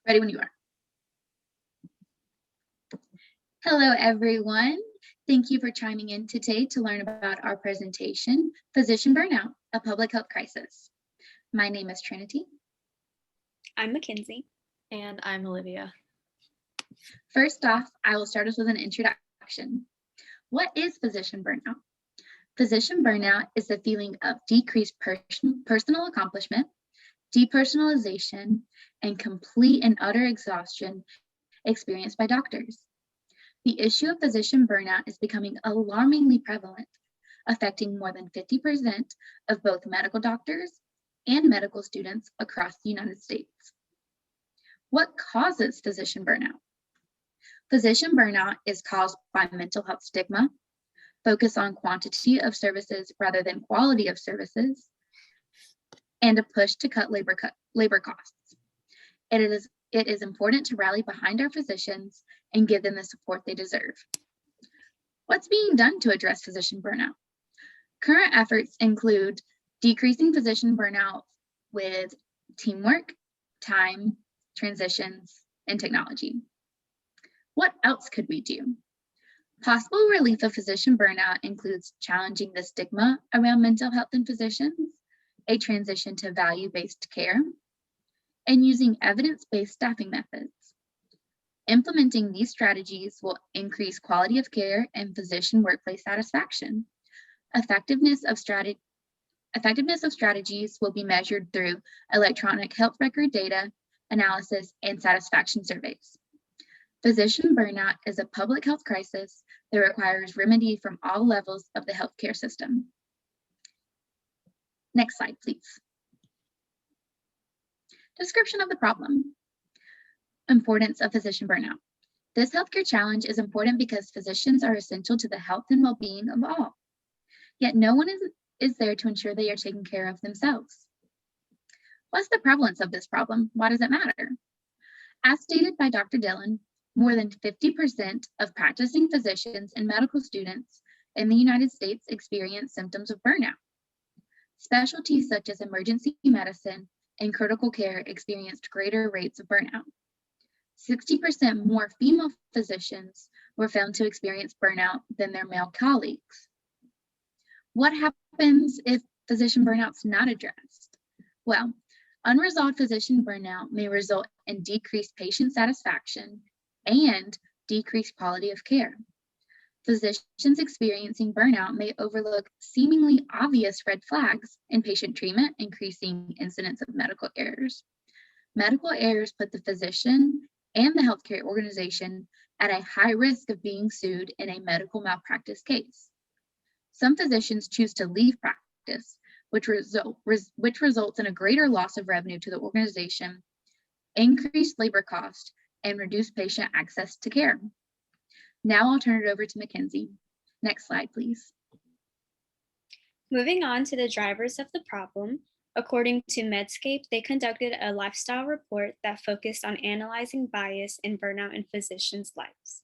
Ready when you are. Hello, everyone. Thank you for chiming in today to learn about our presentation, Physician Burnout, a Public Health Crisis. My name is Trinity. I'm Mackenzie. And I'm Olivia. First off, I will start us with an introduction. What is physician burnout? Physician burnout is the feeling of decreased personal accomplishment, depersonalization, and complete and utter exhaustion experienced by doctors. The issue of physician burnout is becoming alarmingly prevalent, affecting more than 50% of both medical doctors and medical students across the United States. What causes physician burnout? Physician burnout is caused by mental health stigma, focus on quantity of services rather than quality of services, and a push to cut labor costs. It is important to rally behind our physicians and give them the support they deserve. What's being done to address physician burnout? Current efforts include decreasing physician burnout with teamwork, time, transitions, and technology. What else could we do? Possible relief of physician burnout includes challenging the stigma around mental health in physicians, a transition to value-based care, and using evidence-based staffing methods. Implementing these strategies will increase quality of care and physician workplace satisfaction. Effectiveness of strategies will be measured through electronic health record data, analysis, and satisfaction surveys. Physician burnout is a public health crisis that requires remedy from all levels of the healthcare system. Next slide, please. Description of the problem. Importance of physician burnout. This healthcare challenge is important because physicians are essential to the health and well-being of all. Yet no one is there to ensure they are taken care of themselves. What's the prevalence of this problem? Why does it matter? As stated by Dr. Dillon, more than 50% of practicing physicians and medical students in the United States experience symptoms of burnout. Specialties such as emergency medicine and critical care experienced greater rates of burnout. 60% more female physicians were found to experience burnout than their male colleagues. What happens if physician burnout's not addressed? Well, unresolved physician burnout may result in decreased patient satisfaction and decreased quality of care. Physicians experiencing burnout may overlook seemingly obvious red flags in patient treatment, increasing incidence of medical errors. Medical errors put the physician and the healthcare organization at a high risk of being sued in a medical malpractice case. Some physicians choose to leave practice, which results in a greater loss of revenue to the organization, increased labor cost, and reduced patient access to care. Now I'll turn it over to Mackenzie. Next slide, please. Moving on to the drivers of the problem, according to Medscape, they conducted a lifestyle report that focused on analyzing bias and burnout in physicians' lives.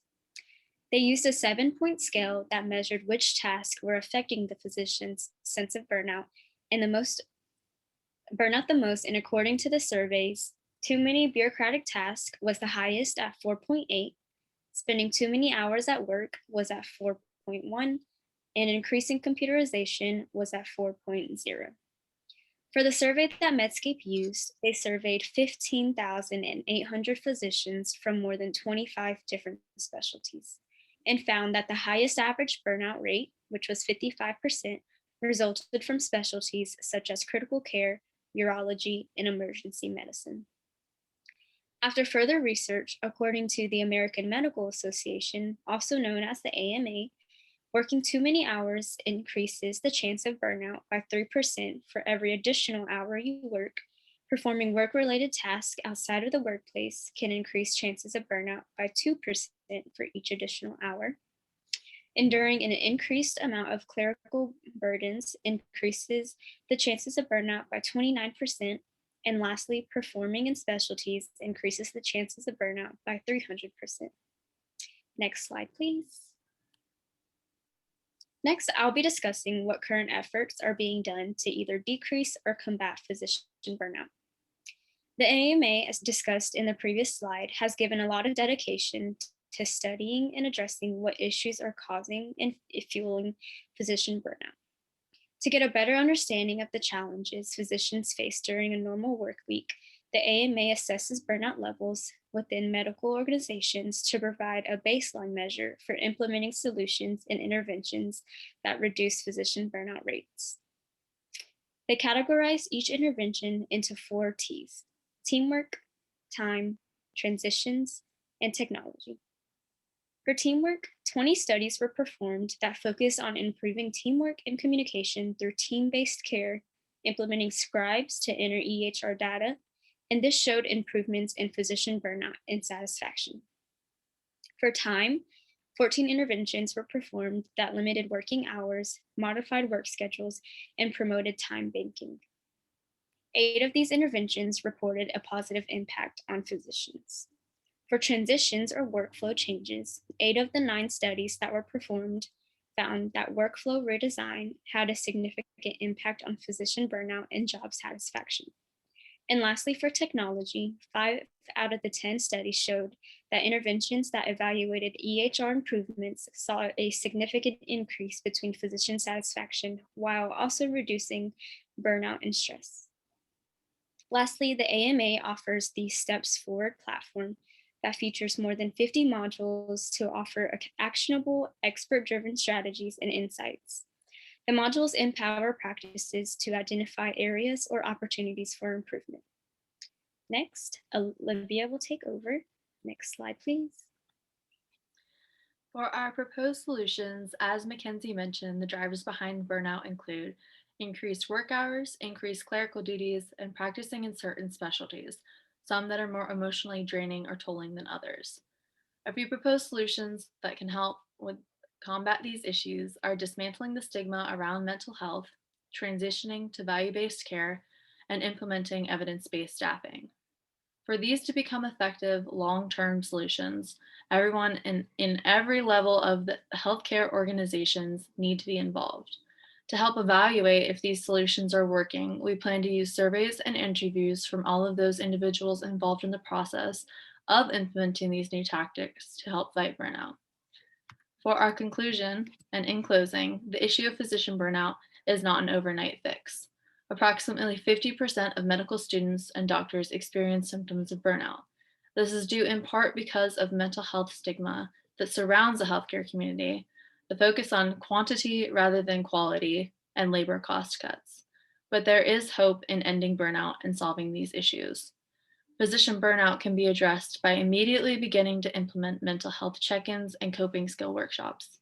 They used a 7-point scale that measured which tasks were affecting the physician's sense of burnout the most, and according to the surveys, too many bureaucratic tasks was the highest at 4.8, spending too many hours at work was at 4.1, and increasing computerization was at 4.0. For the survey that Medscape used, they surveyed 15,800 physicians from more than 25 different specialties and found that the highest average burnout rate, which was 55%, resulted from specialties such as critical care, urology, and emergency medicine. After further research, according to the American Medical Association, also known as the AMA, working too many hours increases the chance of burnout by 3% for every additional hour you work. Performing work-related tasks outside of the workplace can increase chances of burnout by 2% for each additional hour. Enduring an increased amount of clerical burdens increases the chances of burnout by 29%. And lastly, performing in specialties increases the chances of burnout by 300%. Next slide, please. Next, I'll be discussing what current efforts are being done to either decrease or combat physician burnout. The AMA, as discussed in the previous slide, has given a lot of dedication to studying and addressing what issues are causing and fueling physician burnout. To get a better understanding of the challenges physicians face during a normal work week, the AMA assesses burnout levels within medical organizations to provide a baseline measure for implementing solutions and interventions that reduce physician burnout rates. They categorize each intervention into 4 T's: teamwork, time, transitions, and technology. For teamwork, 20 studies were performed that focus on improving teamwork and communication through team-based care, implementing scribes to enter EHR data, and this showed improvements in physician burnout and satisfaction. For time, 14 interventions were performed that limited working hours, modified work schedules, and promoted time banking. 8 of these interventions reported a positive impact on physicians. For transitions or workflow changes, 8 of the 9 studies that were performed found that workflow redesign had a significant impact on physician burnout and job satisfaction. And lastly, for technology, 5 out of the 10 studies showed that interventions that evaluated EHR improvements saw a significant increase between physician satisfaction while also reducing burnout and stress. Lastly, the AMA offers the Steps Forward platform that features more than 50 modules to offer actionable, expert-driven strategies and insights. The modules empower practices to identify areas or opportunities for improvement. Next, Olivia will take over. Next slide, please. For our proposed solutions, as Mackenzie mentioned, the drivers behind burnout include increased work hours, increased clerical duties, and practicing in certain specialties, some that are more emotionally draining or tolling than others. A few proposed solutions that can help with combat these issues are dismantling the stigma around mental health, transitioning to value-based care, and implementing evidence-based staffing. For these to become effective long-term solutions, everyone in every level of the healthcare organizations need to be involved. To help evaluate if these solutions are working, we plan to use surveys and interviews from all of those individuals involved in the process of implementing these new tactics to help fight burnout. For our conclusion, and in closing, the issue of physician burnout is not an overnight fix. Approximately 50% of medical students and doctors experience symptoms of burnout. This is due in part because of mental health stigma that surrounds the healthcare community, the focus on quantity rather than quality, and labor cost cuts. But there is hope in ending burnout and solving these issues. Physician burnout can be addressed by immediately beginning to implement mental health check-ins and coping skill workshops.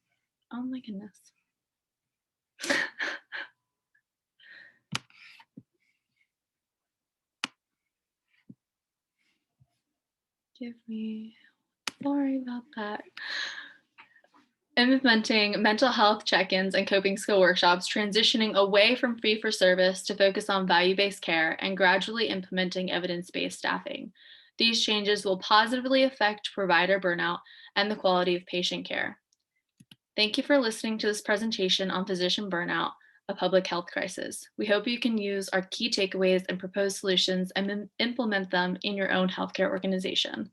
Oh my goodness. Sorry about that. Implementing mental health check-ins and coping skill workshops, transitioning away from fee-for-service to focus on value-based care, and gradually implementing evidence-based staffing. These changes will positively affect provider burnout and the quality of patient care. Thank you for listening to this presentation on physician burnout, a public health crisis. We hope you can use our key takeaways and proposed solutions and implement them in your own healthcare organization.